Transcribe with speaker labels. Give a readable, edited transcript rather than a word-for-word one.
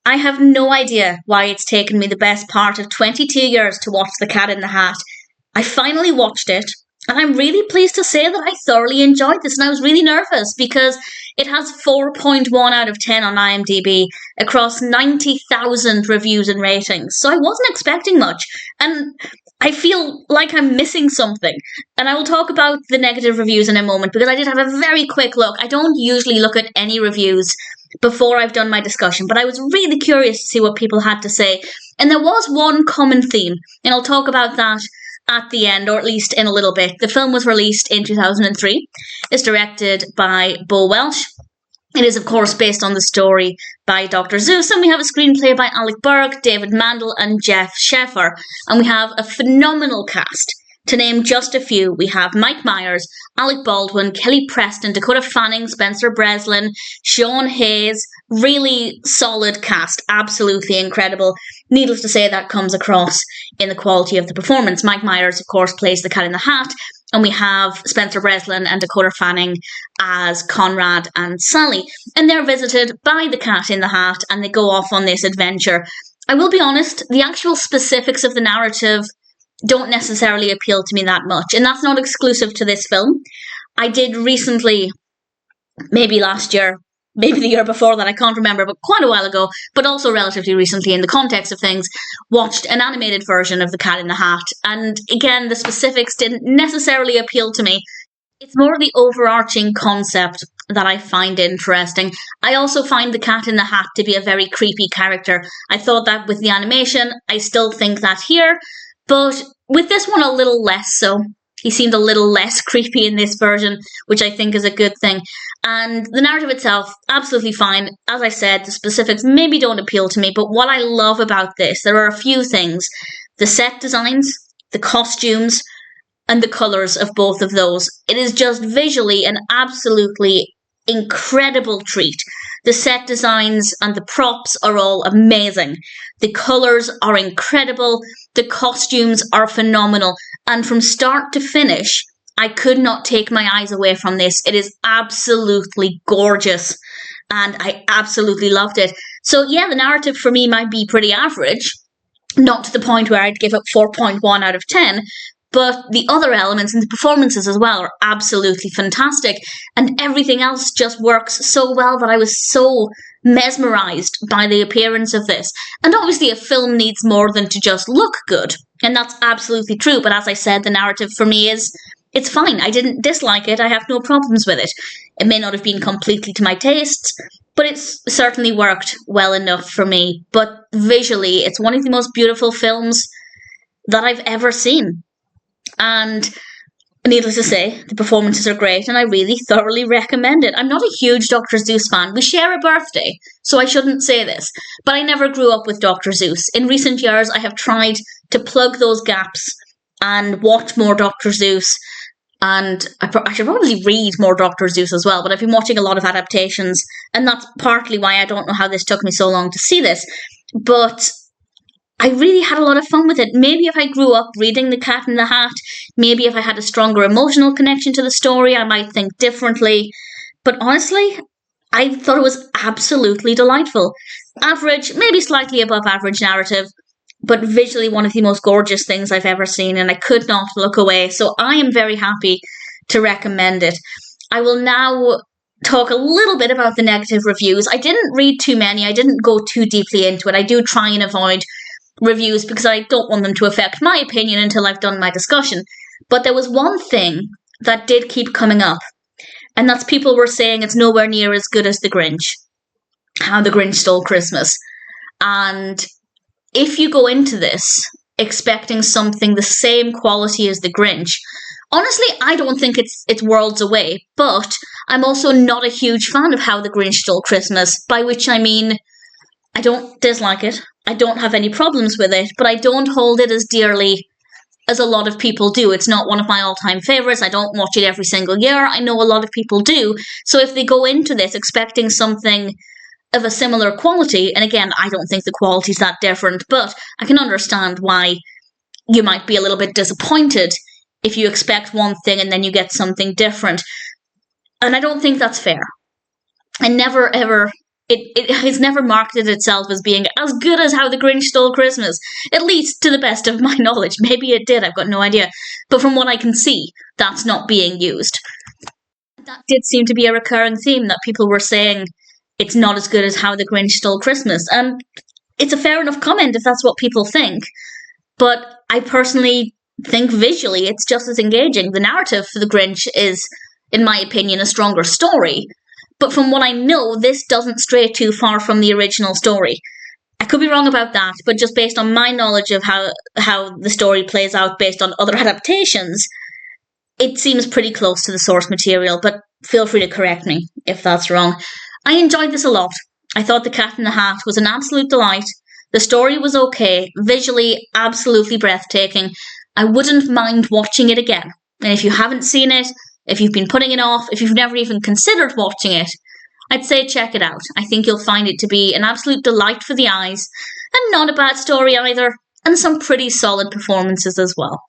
Speaker 1: I have no idea why it's taken me the best part of 22 years to watch The Cat in the Hat. I finally watched it, and I'm really pleased to say that I thoroughly enjoyed this, and I was really nervous because it has 4.1 out of 10 on IMDb across 90,000 reviews and ratings, so I wasn't expecting much, and I feel like I'm missing something. And I will talk about the negative reviews in a moment because I did have a very quick look. I don't usually look at any reviews before I've done my discussion, but I was really curious to see what people had to say. And there was one common theme, and I'll talk about that at the end, or at least in a little bit. The film was released in 2003. It's directed by Bo Welch. It is, of course, based on the story by Dr Seuss, and we have a screenplay by Alec, Berg, David Mandel, and Jeff Schaffer. And we have a phenomenal cast. To name just a few, we have Mike Myers, Alec Baldwin, Kelly Preston, Dakota Fanning, Spencer Breslin, Sean Hayes. Really solid cast, absolutely incredible. Needless to say, that comes across in the quality of the performance. Mike Myers, of course, plays the Cat in the Hat, and we have Spencer Breslin and Dakota Fanning as Conrad and Sally. And they're visited by the Cat in the Hat, and they go off on this adventure. I will be honest, the actual specifics of the narrative don't necessarily appeal to me that much, and that's not exclusive to this film. I did recently, maybe last year, maybe the year before that, I can't remember, but quite a while ago, but also relatively recently in the context of things, watched an animated version of The Cat in the Hat, and again, the specifics didn't necessarily appeal to me. It's more the overarching concept that I find interesting. I also find the Cat in the Hat to be a very creepy character. I thought that with the animation, I still think that here, but with this one a little less so. He seemed a little less creepy in this version, which I think is a good thing. And the narrative itself, absolutely fine. As I said, the specifics maybe don't appeal to me, but what I love about this, there are a few things. The set designs, the costumes, and the colours of both of those. It is just visually an absolutely incredible treat. The set designs and the props are all amazing. The colours are incredible. The costumes are phenomenal. And from start to finish, I could not take my eyes away from this. It is absolutely gorgeous. And I absolutely loved it. So yeah, the narrative for me might be pretty average. Not to the point where I'd give it 4.1 out of 10. But the other elements and the performances as well are absolutely fantastic. And everything else just works so well that I was so mesmerised by the appearance of this. And obviously a film needs more than to just look good. And that's absolutely true. But as I said, the narrative for me it's fine. I didn't dislike it. I have no problems with it. It may not have been completely to my tastes, but it's certainly worked well enough for me. But visually, it's one of the most beautiful films that I've ever seen. And needless to say, the performances are great, and I really thoroughly recommend it. I'm not a huge Dr. Seuss fan. We share a birthday, so I shouldn't say this. But I never grew up with Dr. Seuss. In recent years, I have tried to plug those gaps and watch more Dr. Seuss. And I should probably read more Dr. Seuss as well, but I've been watching a lot of adaptations, and that's partly why I don't know how this took me so long to see this. But I really had a lot of fun with it. Maybe if I grew up reading The Cat in the Hat, maybe if I had a stronger emotional connection to the story, I might think differently. But honestly, I thought it was absolutely delightful. Average, maybe slightly above average narrative, but visually one of the most gorgeous things I've ever seen, and I could not look away. So I am very happy to recommend it. I will now talk a little bit about the negative reviews. I didn't read too many. I didn't go too deeply into it. I do try and avoid reviews because I don't want them to affect my opinion until I've done my discussion. But there was one thing that did keep coming up, and that's people were saying it's nowhere near as good as The Grinch. How the Grinch Stole Christmas. And if you go into this expecting something the same quality as The Grinch, honestly, I don't think it's worlds away, but I'm also not a huge fan of How the Grinch Stole Christmas, by which I mean I don't dislike it. I don't have any problems with it, but I don't hold it as dearly as a lot of people do. It's not one of my all-time favourites. I don't watch it every single year. I know a lot of people do. So if they go into this expecting something of a similar quality, and again, I don't think the quality's that different, but I can understand why you might be a little bit disappointed if you expect one thing and then you get something different. And I don't think that's fair. I never, ever it has never marketed itself as being as good as How the Grinch Stole Christmas, at least to the best of my knowledge. Maybe it did, I've got no idea. But from what I can see, that's not being used. That did seem to be a recurring theme, that people were saying it's not as good as How the Grinch Stole Christmas. And it's a fair enough comment if that's what people think. But I personally think visually it's just as engaging. The narrative for the Grinch is, in my opinion, a stronger story. But from what I know, this doesn't stray too far from the original story. I could be wrong about that, but just based on my knowledge of how the story plays out based on other adaptations, it seems pretty close to the source material, but feel free to correct me if that's wrong. I enjoyed this a lot. I thought The Cat in the Hat was an absolute delight. The story was okay, visually absolutely breathtaking. I wouldn't mind watching it again. And if you haven't seen it, if you've been putting it off, if you've never even considered watching it, I'd say check it out. I think you'll find it to be an absolute delight for the eyes, and not a bad story either, and some pretty solid performances as well.